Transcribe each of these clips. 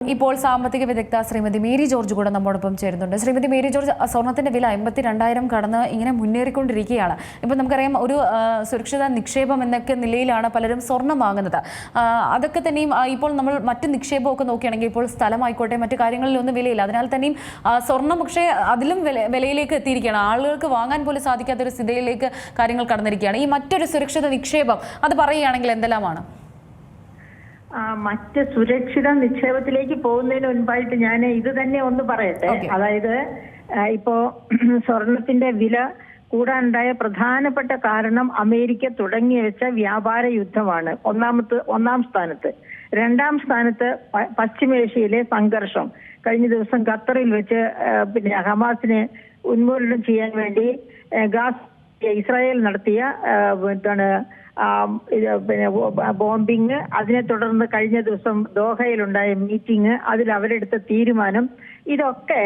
ഇപ്പോൾ സാമ്പത്തിക വിദഗ്ധ ശ്രീമതി മേരി ജോർജ് കൂടെ നമ്മോടൊപ്പം ചേരുന്നുണ്ട്. ശ്രീമതി മേരി ജോർജ്, സ്വർണത്തിന്റെ വില 52,000 കടന്ന് ഇങ്ങനെ മുന്നേറിക്കൊണ്ടിരിക്കുകയാണ്. ഇപ്പം നമുക്കറിയാം, ഒരു സുരക്ഷിത നിക്ഷേപം എന്നൊക്കെ നിലയിലാണ് പലരും സ്വർണം വാങ്ങുന്നത്. അതൊക്കെ തന്നെയും ഇപ്പോൾ നമ്മൾ മറ്റ് നിക്ഷേപമൊക്കെ നോക്കുകയാണെങ്കിൽ ഇപ്പോൾ സ്ഥലമായിക്കോട്ടെ മറ്റു കാര്യങ്ങളിലൊന്നും വിലയില്ല. അതിനാൽ തന്നെയും സ്വർണം പക്ഷേ അതിലും വിലയിലേക്ക് എത്തിയിരിക്കുകയാണ്. ആളുകൾക്ക് വാങ്ങാൻ പോലും സാധിക്കാത്തൊരു സ്ഥിതിയിലേക്ക് കാര്യങ്ങൾ കടന്നിരിക്കുകയാണ്. ഈ മറ്റൊരു സുരക്ഷിത നിക്ഷേപം അത് പറയുകയാണെങ്കിൽ എന്തെല്ലാമാണ്? മറ്റ് സുരക്ഷിത നിക്ഷേപത്തിലേക്ക് പോകുന്നതിന് മുൻപായിട്ട് ഞാൻ ഇത് തന്നെ ഒന്ന് പറയട്ടെ. അതായത് ഇപ്പോ സ്വർണത്തിന്റെ വില കൂടാനുണ്ടായ പ്രധാനപ്പെട്ട കാരണം അമേരിക്ക തുടങ്ങി വെച്ച വ്യാപാര യുദ്ധമാണ് ഒന്നാം സ്ഥാനത്ത്. രണ്ടാം സ്ഥാനത്ത് പശ്ചിമേഷ്യയിലെ സംഘർഷം. കഴിഞ്ഞ ദിവസം ഖത്തറിൽ വെച്ച് ഹമാസിനെ ഉന്മൂലനം ചെയ്യാൻ വേണ്ടി ഇസ്രായേൽ നടത്തിയ ബോംബിങ്, അതിനെ തുടർന്ന് കഴിഞ്ഞ ദിവസം ദോഹയിലുണ്ടായ മീറ്റിംഗ്, അതിൽ അവരെടുത്ത തീരുമാനം, ഇതൊക്കെ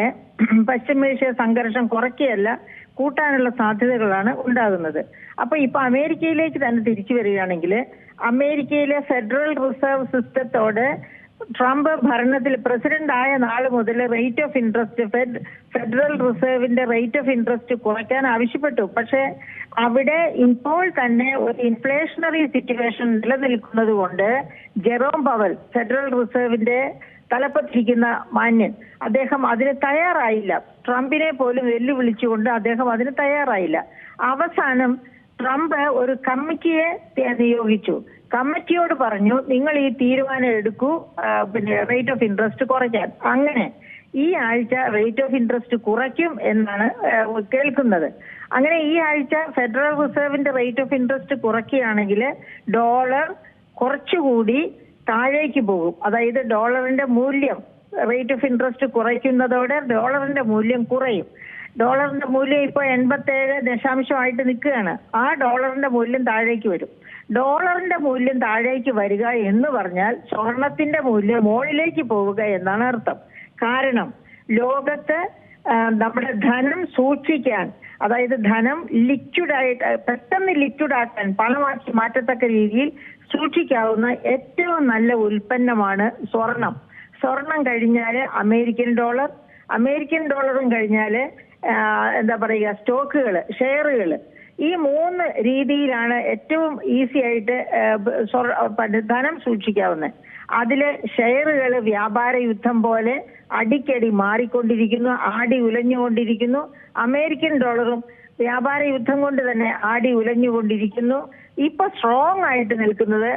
പശ്ചിമേഷ്യ സംഘർഷം കുറയ്ക്കുകയല്ല കൂട്ടാനുള്ള സാധ്യതകളാണ് ഉണ്ടാകുന്നത്. അപ്പൊ ഇപ്പൊ അമേരിക്കയിലേക്ക് തന്നെ തിരിച്ചു വരികയാണെങ്കിൽ അമേരിക്കയിലെ ഫെഡറൽ റിസർവ് സിസ്റ്റത്തോട് ട്രംപ് ഭരണത്തിൽ പ്രസിഡന്റ് ആയ നാൾ മുതൽ റേറ്റ് ഓഫ് ഇൻട്രസ്റ്റ് ഫെഡറൽ റിസർവിന്റെ റേറ്റ് ഓഫ് ഇൻട്രസ്റ്റ് കുറയ്ക്കാൻ ആവശ്യപ്പെട്ടു. പക്ഷെ അവിടെ ഇപ്പോൾ തന്നെ ഒരു ഇൻഫ്ലേഷണറി സിറ്റുവേഷൻ നിലനിൽക്കുന്നത് കൊണ്ട് ജെറോം പവൽ, ഫെഡറൽ റിസർവിന്റെ തലപ്പത്തിരിക്കുന്ന മാന്യൻ, അദ്ദേഹം അതിന് തയ്യാറായില്ല. ട്രംപിനെ പോലും വെല്ലുവിളിച്ചുകൊണ്ട് അദ്ദേഹം അതിന് തയ്യാറായില്ല. അവസാനം ട്രംപ് ഒരു കമ്മിറ്റിയെ നിയോഗിച്ചു. കമ്മിറ്റിയോട് പറഞ്ഞു, നിങ്ങൾ ഈ തീരുമാനം എടുക്കൂ, റേറ്റ് ഓഫ് ഇൻട്രസ്റ്റ് കുറയ്ക്കാൻ. അങ്ങനെ ഈ ആഴ്ച റേറ്റ് ഓഫ് ഇൻട്രസ്റ്റ് കുറയ്ക്കും എന്നാണ് കേൾക്കുന്നത്. അങ്ങനെ ഈ ആഴ്ച ഫെഡറൽ റിസർവിന്റെ റേറ്റ് ഓഫ് ഇൻട്രസ്റ്റ് കുറയ്ക്കുകയാണെങ്കിൽ ഡോളർ കുറച്ചുകൂടി താഴേക്ക് പോകും. അതായത് ഡോളറിന്റെ മൂല്യം, റേറ്റ് ഓഫ് ഇൻട്രസ്റ്റ് കുറയ്ക്കുന്നതോടെ ഡോളറിന്റെ മൂല്യം കുറയും. ഡോളറിന്റെ മൂല്യം ഇപ്പൊ 87 നിൽക്കുകയാണ്. ആ ഡോളറിന്റെ മൂല്യം താഴേക്ക് വരും. ഡോളറിന്റെ മൂല്യം താഴേക്ക് വരിക എന്ന് പറഞ്ഞാൽ സ്വർണത്തിന്റെ മൂല്യം മുകളിലേക്ക് പോവുക എന്നാണ് അർത്ഥം. കാരണം ലോകത്ത് നമ്മുടെ ധനം സൂക്ഷിക്കാൻ, അതായത് ധനം ലിക്വിഡായിട്ട് പെട്ടെന്ന് ലിക്വിഡാക്കാൻ, പണമാക്കി മാറ്റത്തക്ക രീതിയിൽ സൂക്ഷിക്കാവുന്ന ഏറ്റവും നല്ല ഉൽപ്പന്നമാണ് സ്വർണം. സ്വർണം കഴിഞ്ഞാല് അമേരിക്കൻ ഡോളറും കഴിഞ്ഞാല് സ്റ്റോക്കുകൾ, ഷെയറുകൾ. ഈ 3 രീതിയിലാണ് ഏറ്റവും ഈസി ആയിട്ട് ധനം സൂക്ഷിക്കാവുന്നത്. അതില് ഷെയറുകൾ വ്യാപാര യുദ്ധം പോലെ അടിക്കടി മാറിക്കൊണ്ടിരിക്കുന്നു, ആടി ഉലഞ്ഞുകൊണ്ടിരിക്കുന്നു. അമേരിക്കൻ ഡോളറും വ്യാപാര യുദ്ധം കൊണ്ട് തന്നെ ആടി ഉലഞ്ഞുകൊണ്ടിരിക്കുന്നു. ഇപ്പൊ സ്ട്രോങ് ആയിട്ട് നിൽക്കുന്നത്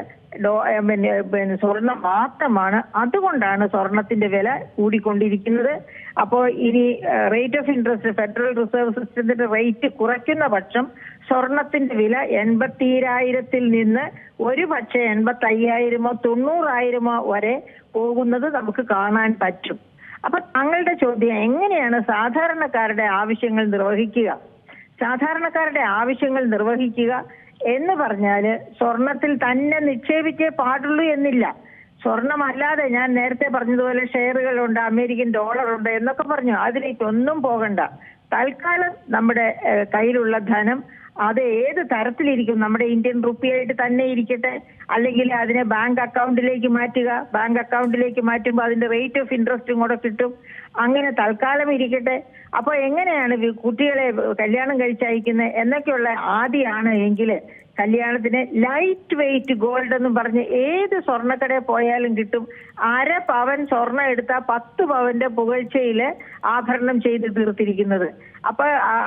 സ്വർണം മാത്രമാണ്. അതുകൊണ്ടാണ് സ്വർണത്തിന്റെ വില കൂടിക്കൊണ്ടിരിക്കുന്നത്. അപ്പോൾ ഇനി rate of interest, federal reserve സിസ്റ്റത്തിന്റെ റേറ്റ് കുറയ്ക്കുന്ന പക്ഷം സ്വർണത്തിന്റെ വില 82,000 നിന്ന് ഒരു പക്ഷേ 85,000 90,000 വരെ പോകുന്നത് നമുക്ക് കാണാൻ പറ്റും. അപ്പൊ താങ്കളുടെ ചോദ്യം, എങ്ങനെയാണ് സാധാരണക്കാരുടെ ആവശ്യങ്ങൾ നിർവഹിക്കുക എന്ന് പറഞ്ഞാല് സ്വർണത്തിൽ തന്നെ നിക്ഷേപിച്ചേ പാടുള്ളൂ എന്നില്ല. സ്വർണമല്ലാതെ ഞാൻ നേരത്തെ പറഞ്ഞതുപോലെ ഷെയറുകളുണ്ട്, അമേരിക്കൻ ഡോളറുണ്ട് എന്നൊക്കെ പറഞ്ഞു. അതിലേക്കൊന്നും പോകണ്ട. തൽക്കാലം നമ്മുടെ കയ്യിലുള്ള ധനം അത് ഏത് തരത്തിലിരിക്കും, നമ്മുടെ ഇന്ത്യൻ റുപ്പിയായിട്ട് തന്നെ ഇരിക്കട്ടെ, അല്ലെങ്കിൽ അതിനെ ബാങ്ക് അക്കൗണ്ടിലേക്ക് മാറ്റുക. ബാങ്ക് അക്കൗണ്ടിലേക്ക് മാറ്റുമ്പോൾ അതിന്റെ റേറ്റ് ഓഫ് ഇൻട്രസ്റ്റും കൂടെ കിട്ടും. അങ്ങനെ തൽക്കാലം ഇരിക്കട്ടെ. അപ്പൊ എങ്ങനെയാണ് കുട്ടികളെ കല്യാണം കഴിച്ചയക്കുന്നത് എന്നൊക്കെയുള്ള ആദിയാണ് എങ്കിൽ കല്യാണത്തിന് ലൈറ്റ് വെയിറ്റ് ഗോൾഡ് എന്നും പറഞ്ഞ് ഏത് സ്വർണ്ണക്കടയിൽ പോയാലും കിട്ടും. 1/2 പവൻ സ്വർണം എടുത്താൽ 10 പവന്റെ പുകഴ്ചയില് ആഭരണം ചെയ്ത് തീർത്തിരിക്കുന്നത്. അപ്പൊ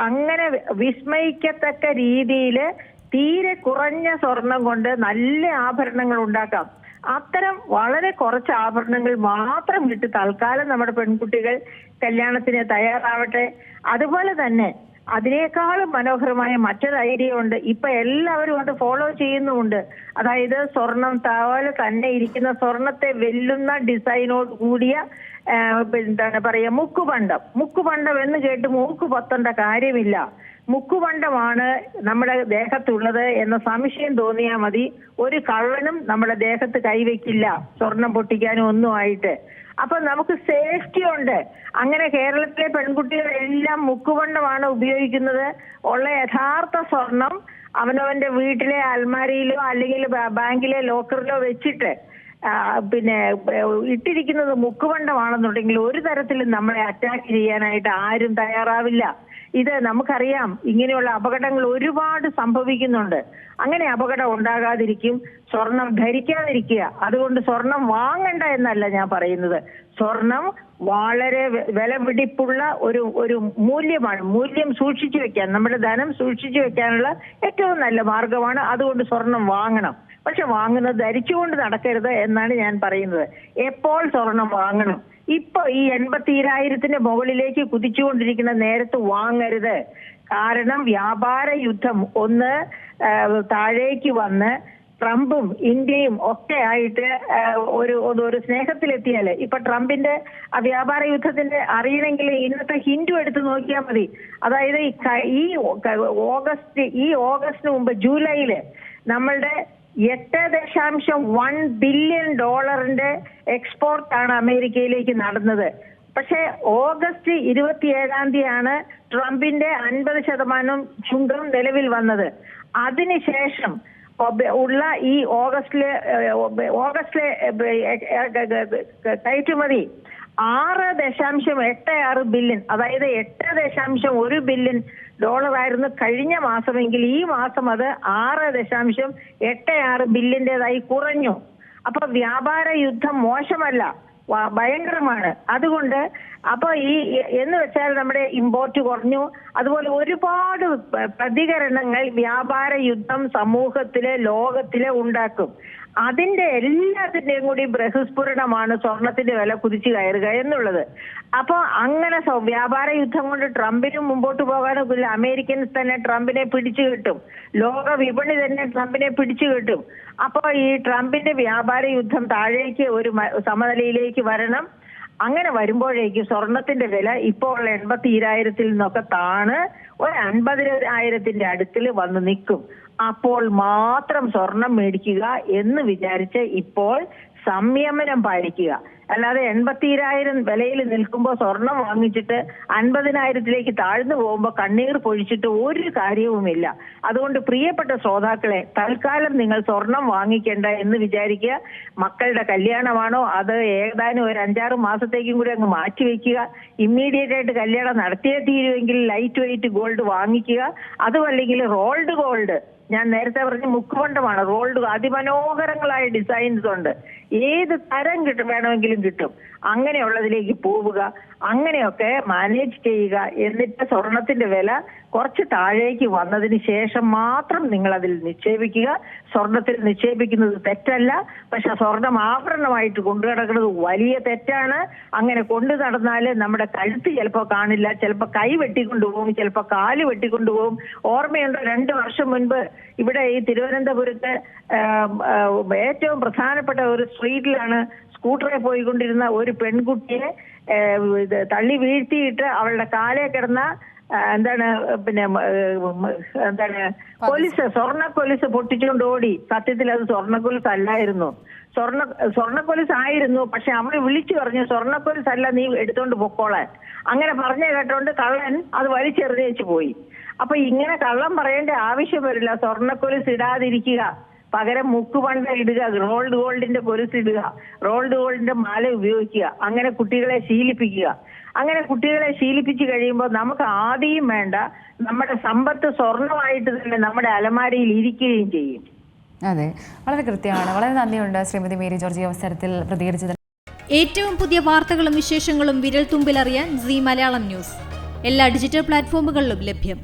അങ്ങനെ വിസ്മയിക്കത്തക്ക രീതിയില് തീരെ കുറഞ്ഞ സ്വർണം കൊണ്ട് നല്ല ആഭരണങ്ങൾ ഉണ്ടാക്കാം. അത്തരം വളരെ കുറച്ച് ആഭരണങ്ങൾ മാത്രം വിട്ട് തൽക്കാലം നമ്മുടെ പെൺകുട്ടികൾ കല്യാണത്തിന് തയ്യാറാവട്ടെ. അതുപോലെ തന്നെ അതിനേക്കാളും മനോഹരമായ മറ്റൊരു ഐഡിയ ഉണ്ട്. ഇപ്പൊ എല്ലാവരും അത് ഫോളോ ചെയ്യുന്നുമുണ്ട്. അതായത് സ്വർണം പോലെ തന്നെ ഇരിക്കുന്ന സ്വർണത്തെ വെല്ലുന്ന ഡിസൈനോട് കൂടിയ മുക്കുപണ്ടം എന്ന് കേട്ട് മൂക്ക് പൊത്തേണ്ട കാര്യമില്ല. മുക്കുപണ്ടമാണ് നമ്മുടെ ദേഹത്തുള്ളത് എന്ന സംശയം തോന്നിയാൽ മതി. ഒരു കള്ളനും നമ്മുടെ ദേഹത്ത് കൈവയ്ക്കില്ല സ്വർണം പൊട്ടിക്കാനും ഒന്നും ആയിട്ട്. അപ്പൊ നമുക്ക് സേഫ്റ്റി ഉണ്ട്. അങ്ങനെ കേരളത്തിലെ പെൺകുട്ടികളെല്ലാം മുക്കുപണ്ടമാണ് ഉപയോഗിക്കുന്നത്. ഉള്ള യഥാർത്ഥ സ്വർണം അവനവന്റെ വീട്ടിലെ അൽമാരിയിലോ അല്ലെങ്കിൽ ബാങ്കിലെ ലോക്കറിലോ വെച്ചിട്ട് പിന്നെ ഇട്ടിരിക്കുന്നത് മുക്കുവണ്ടമാണെന്നുണ്ടെങ്കിൽ ഒരു തരത്തിലും നമ്മളെ അറ്റാക്ക് ചെയ്യാനായിട്ട് ആരും തയ്യാറാവില്ല. ഇത് നമുക്കറിയാം, ഇങ്ങനെയുള്ള അപകടങ്ങൾ ഒരുപാട് സംഭവിക്കുന്നുണ്ട്. അങ്ങനെ അപകടം ഉണ്ടാകാതിരിക്കും, സ്വർണം ധരിക്കാതിരിക്കുക. അതുകൊണ്ട് സ്വർണം വാങ്ങണ്ട എന്നല്ല ഞാൻ പറയുന്നത്. സ്വർണം വളരെ വിലപിടിപ്പുള്ള ഒരു മൂല്യമാണ്. മൂല്യം സൂക്ഷിച്ചു വെക്കാൻ, നമ്മുടെ ധനം സൂക്ഷിച്ചു വെക്കാനുള്ള ഏറ്റവും നല്ല മാർഗമാണ്. അതുകൊണ്ട് സ്വർണം വാങ്ങണം. പക്ഷെ വാങ്ങുന്നത് ധരിച്ചുകൊണ്ട് നടക്കരുത് എന്നാണ് ഞാൻ പറയുന്നത്. എപ്പോൾ സ്വർണം വാങ്ങണം? ഇപ്പൊ ഈ 80,000 മുകളിലേക്ക് കുതിച്ചുകൊണ്ടിരിക്കുന്ന നേരത്ത് വാങ്ങരുത്. കാരണം വ്യാപാര യുദ്ധം ഒന്ന് താഴേക്ക് വന്ന് ട്രംപും ഇന്ത്യയും ഒക്കെ ആയിട്ട് ഒരു സ്നേഹത്തിലെത്തിയാല്, ഇപ്പൊ ട്രംപിന്റെ വ്യാപാര യുദ്ധത്തിന്റെ അറിയണമെങ്കിൽ ഇന്നത്തെ ഹിന്ദു എടുത്ത് നോക്കിയാൽ മതി. അതായത് ഈ ഓഗസ്റ്റിന് മുമ്പ് ജൂലൈയില് നമ്മളുടെ $8.1 ബില്യൺ എക്സ്പോർട്ടാണ് അമേരിക്കയിലേക്ക് നടന്നത്. പക്ഷേ ഓഗസ്റ്റ് 27 ട്രംപിന്റെ 50% ചുങ്കം നിലവിൽ വന്നത്. അതിനുശേഷം ഉള്ള ഈ ഓഗസ്റ്റിലെ കയറ്റുമതി $6.86 ബില്യൺ, അതായത് $8.1 ബില്യൺ ആയിരുന്നു കഴിഞ്ഞ മാസമെങ്കിൽ ഈ മാസം അത് $6.86 ബില്യന്റേതായി കുറഞ്ഞു. അപ്പൊ വ്യാപാര യുദ്ധം മോശമല്ല, ഭയങ്കരമാണ്. അതുകൊണ്ട് അപ്പൊ എന്ന് വെച്ചാൽ നമ്മുടെ ഇമ്പോർട്ട് കുറഞ്ഞു. അതുപോലെ ഒരുപാട് പ്രതികരണങ്ങൾ വ്യാപാര യുദ്ധം സമൂഹത്തിലെ ലോകത്തിലെ ഉണ്ടാക്കും. അതിന്റെ എല്ലാത്തിന്റെയും കൂടി ബൃഹസ്ഫുരണമാണ് സ്വർണത്തിന്റെ വില കുതിച്ചു കയറുക എന്നുള്ളത്. അപ്പൊ അങ്ങനെ വ്യാപാര യുദ്ധം കൊണ്ട് ട്രംപിനും മുമ്പോട്ട് പോകാനൊക്കില്ല. അമേരിക്കൻസ് തന്നെ ട്രംപിനെ പിടിച്ചു കിട്ടും, ലോക വിപണി തന്നെ ട്രംപിനെ പിടിച്ചു കിട്ടും. അപ്പൊ ഈ ട്രംപിന്റെ വ്യാപാര യുദ്ധം താഴേക്ക് ഒരു സമനിലയിലേക്ക് വരണം. അങ്ങനെ വരുമ്പോഴേക്കും സ്വർണത്തിന്റെ വില ഇപ്പോൾ 80,000 നിന്നൊക്കെ താണ് ഒരു 50,000 അടുത്തിൽ വന്ന് നിൽക്കും. അപ്പോൾ മാത്രം സ്വർണം മേടിക്കുക എന്ന് വിചാരിച്ച് ഇപ്പോൾ സംയമനം പാലിക്കുക. അല്ലാതെ 80,000 വിലയിൽ നിൽക്കുമ്പോൾ സ്വർണം വാങ്ങിച്ചിട്ട് 50,000 താഴ്ന്നു പോകുമ്പോൾ കണ്ണീർ പൊഴിച്ചിട്ട് ഒരു കാര്യവുമില്ല. അതുകൊണ്ട് പ്രിയപ്പെട്ട ശ്രോതാക്കളെ, തൽക്കാലം നിങ്ങൾ സ്വർണം വാങ്ങിക്കേണ്ട എന്ന് വിചാരിക്കുക. മക്കളുടെ കല്യാണമാണോ അത് ഏതാനും ഒരു 5-6 മാസത്തേക്കും കൂടി അങ്ങ് മാറ്റിവെക്കുക. ഇമ്മീഡിയറ്റ് ആയിട്ട് കല്യാണം നടത്തിയേ തീരുമെങ്കിൽ ലൈറ്റ് വെയിറ്റ് ഗോൾഡ് വാങ്ങിക്കുക. അതുമല്ലെങ്കിൽ റോൾഡ് ഗോൾഡ്, ഞാൻ നേരത്തെ പറഞ്ഞ മുക്കുവണ്ടമാണ്, റോൾഡ് അതിമനോഹരങ്ങളായ ഡിസൈൻസ് ഉണ്ട്. ഏത് തരം വേണമെങ്കിലും കിട്ടും. അങ്ങനെയുള്ളതിലേക്ക് പോവുക. അങ്ങനെയൊക്കെ മാനേജ് ചെയ്യുക. എന്നിട്ട് സ്വർണത്തിന്റെ വില കുറച്ച് താഴേക്ക് വന്നതിന് ശേഷം മാത്രം നിങ്ങൾ അതിൽ നിക്ഷേപിക്കുക. സ്വർണത്തിൽ നിക്ഷേപിക്കുന്നത് തെറ്റല്ല, പക്ഷെ സ്വർണം ആഭരണമായിട്ട് കൊണ്ടു നടക്കുന്നത് വലിയ തെറ്റാണ്. അങ്ങനെ കൊണ്ടു നടന്നാൽ നമ്മുടെ കഴുത്ത് ചിലപ്പോൾ കാണില്ല, ചിലപ്പോൾ കൈ വെട്ടിക്കൊണ്ടുപോകും, ചിലപ്പോൾ കാല് വെട്ടിക്കൊണ്ടുപോകും. ഓർമ്മയുണ്ടോ, 2 വർഷം മുൻപ് ഇവിടെ ഈ തിരുവനന്തപുരത്ത് ഏറ്റവും പ്രധാനപ്പെട്ട ഒരു സ്ട്രീറ്റിലാണ് സ്കൂട്ടറിൽ പോയിക്കൊണ്ടിരുന്ന ഒരു പെൺകുട്ടിയെ തള്ളി വീഴ്ത്തിയിട്ട് അവളുടെ കാലേ കിടന്ന സ്വർണ്ണക്കൊലിസ് പൊട്ടിച്ചുകൊണ്ട് ഓടി. സത്യത്തിൽ അത് സ്വർണ്ണക്കൊലിസ് അല്ലായിരുന്നു, സ്വർണ്ണക്കൊലിസ് ആയിരുന്നു. പക്ഷെ അവള് വിളിച്ചു പറഞ്ഞു സ്വർണ്ണക്കൊലിസ് അല്ല, നീ എടുത്തോണ്ട് പൊക്കോളാൻ. അങ്ങനെ പറഞ്ഞ കേട്ടോണ്ട് കള്ളൻ അത് വലിച്ചെറിഞ്ഞേച്ച് പോയി. അപ്പൊ ഇങ്ങനെ കള്ളം പറയേണ്ട ആവശ്യം വരില്ല. സ്വർണ്ണക്കൊലിസ് ഇടാതിരിക്കുക, പകരം മുക്കുപണ്ട ഇടുക, റോൾഡ് ഗോൾഡിന്റെ കൊലുസ് ഇടുക, റോൾഡ് ഗോൾഡിന്റെ മാല ഉപയോഗിക്കുക. അങ്ങനെ കുട്ടികളെ ശീലിപ്പിക്കുക. അങ്ങനെ കുട്ടികളെ ശീലിപ്പിച്ചു കഴിയുമ്പോൾ നമുക്ക് ആദ്യം വേണ്ട നമ്മുടെ സമ്പത്ത് സ്വർണമായിട്ട് തന്നെ നമ്മുടെ അലമാരയിൽ ഇരിക്കുകയും ചെയ്യും. അതെ, വളരെ കൃത്യമാണ്. വളരെ നന്ദിയുണ്ട് ശ്രീമതി മേരി ജോർജ് ഈ അവസരത്തിൽ പ്രതികരിച്ചത്. ഏറ്റവും പുതിയ വാർത്തകളും വിശേഷങ്ങളും വിരൽ തുമ്പിലറിയാൻ സീ മലയാളം ന്യൂസ് എല്ലാ ഡിജിറ്റൽ പ്ലാറ്റ്ഫോമുകളിലും ലഭ്യം.